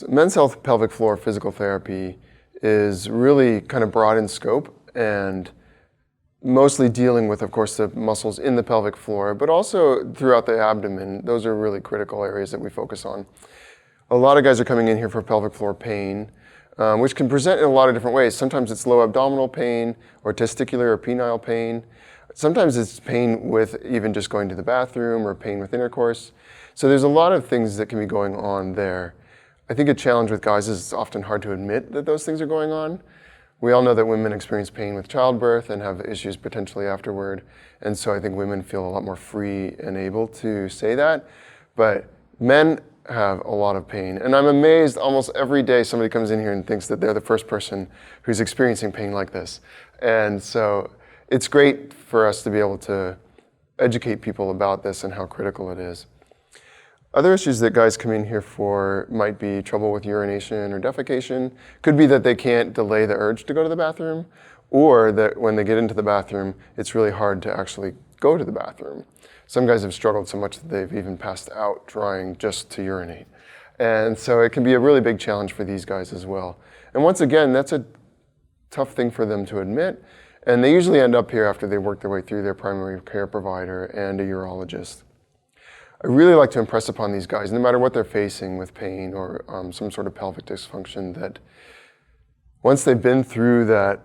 Men's health pelvic floor physical therapy is really kind of broad in scope and mostly dealing with, of course, the muscles in the pelvic floor, but also throughout the abdomen. Those are really critical areas that we focus on. A lot of guys are coming in here for pelvic floor pain, which can present in a lot of different ways. Sometimes it's low abdominal pain or testicular or penile pain. Sometimes it's pain with even just going to the bathroom or pain with intercourse. So there's a lot of things that can be going on there. I think a challenge with guys is it's often hard to admit that those things are going on. We all know that women experience pain with childbirth and have issues potentially afterward. And so I think women feel a lot more free and able to say that. But men have a lot of pain. And I'm amazed almost every day somebody comes in here and thinks that they're the first person who's experiencing pain like this. And so it's great for us to be able to educate people about this and how critical it is. Other issues that guys come in here for might be trouble with urination or defecation. Could be that they can't delay the urge to go to the bathroom, or that when they get into the bathroom, it's really hard to actually go to the bathroom. Some guys have struggled so much that they've even passed out trying just to urinate. And so it can be a really big challenge for these guys as well. And once again, that's a tough thing for them to admit. And they usually end up here after they work their way through their primary care provider and a urologist. I really like to impress upon these guys, no matter what they're facing with pain or some sort of pelvic dysfunction, that once they've been through that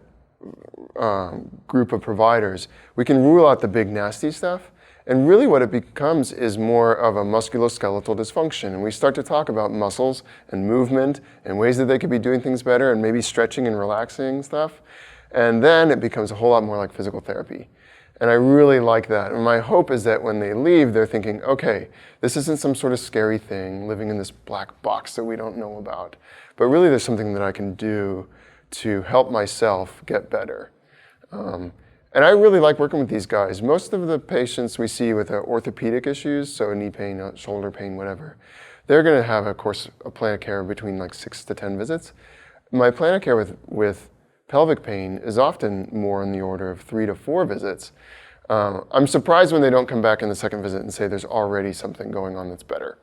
group of providers, we can rule out the big nasty stuff. And really what it becomes is more of a musculoskeletal dysfunction. And we start to talk about muscles and movement and ways that they could be doing things better and maybe stretching and relaxing stuff. And then it becomes a whole lot more like physical therapy. And I really like that. And my hope is that when they leave, they're thinking, okay, this isn't some sort of scary thing living in this black box that we don't know about. But really there's something that I can do to help myself get better. And I really like working with these guys. Most of the patients we see with orthopedic issues, so knee pain, shoulder pain, whatever, they're going to have, of course, a plan of care between like 6 to 10 visits. My plan of care with pelvic pain is often more in the order of 3 to 4 visits. I'm surprised when they don't come back in the second visit and say there's already something going on that's better.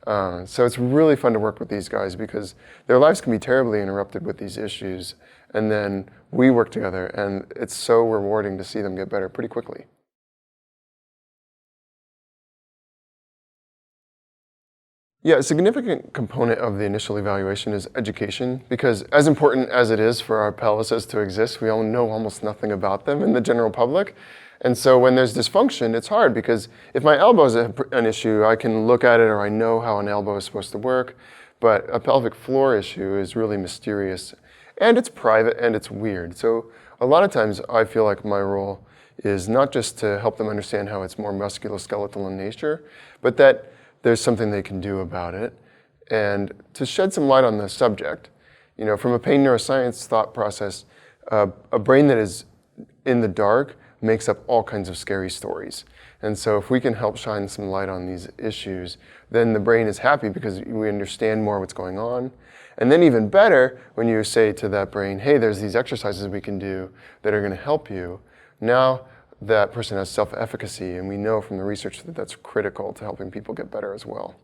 So it's really fun to work with these guys because their lives can be terribly interrupted with these issues. And then we work together and it's so rewarding to see them get better pretty quickly. Yeah, a significant component of the initial evaluation is education, because as important as it is for our pelvises to exist, we all know almost nothing about them in the general public. And so when there's dysfunction, it's hard because if my elbow is an issue, I can look at it or I know how an elbow is supposed to work. But a pelvic floor issue is really mysterious and it's private and it's weird. So a lot of times I feel like my role is not just to help them understand how it's more musculoskeletal in nature, but that there's something they can do about it, and to shed some light on the subject. You know, from a pain neuroscience thought process, a brain that is in the dark makes up all kinds of scary stories. And so if we can help shine some light on these issues, then the brain is happy because we understand more what's going on. And then even better, when you say to that brain, hey, there's these exercises we can do that are going to help you, now that person has self-efficacy, and we know from the research that that's critical to helping people get better as well.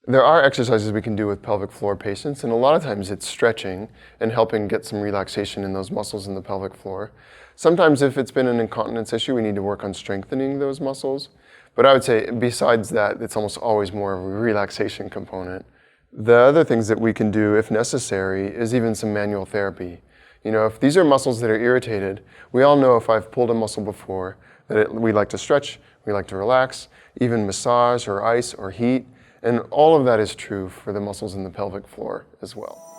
There are exercises we can do with pelvic floor patients, and a lot of times it's stretching and helping get some relaxation in those muscles in the pelvic floor. Sometimes if it's been an incontinence issue, we need to work on strengthening those muscles. But I would say besides that, it's almost always more of a relaxation component. The other things that we can do, if necessary, is even some manual therapy. You know, if these are muscles that are irritated, we all know if I've pulled a muscle before, that we like to stretch, we like to relax, even massage or ice or heat, and all of that is true for the muscles in the pelvic floor as well.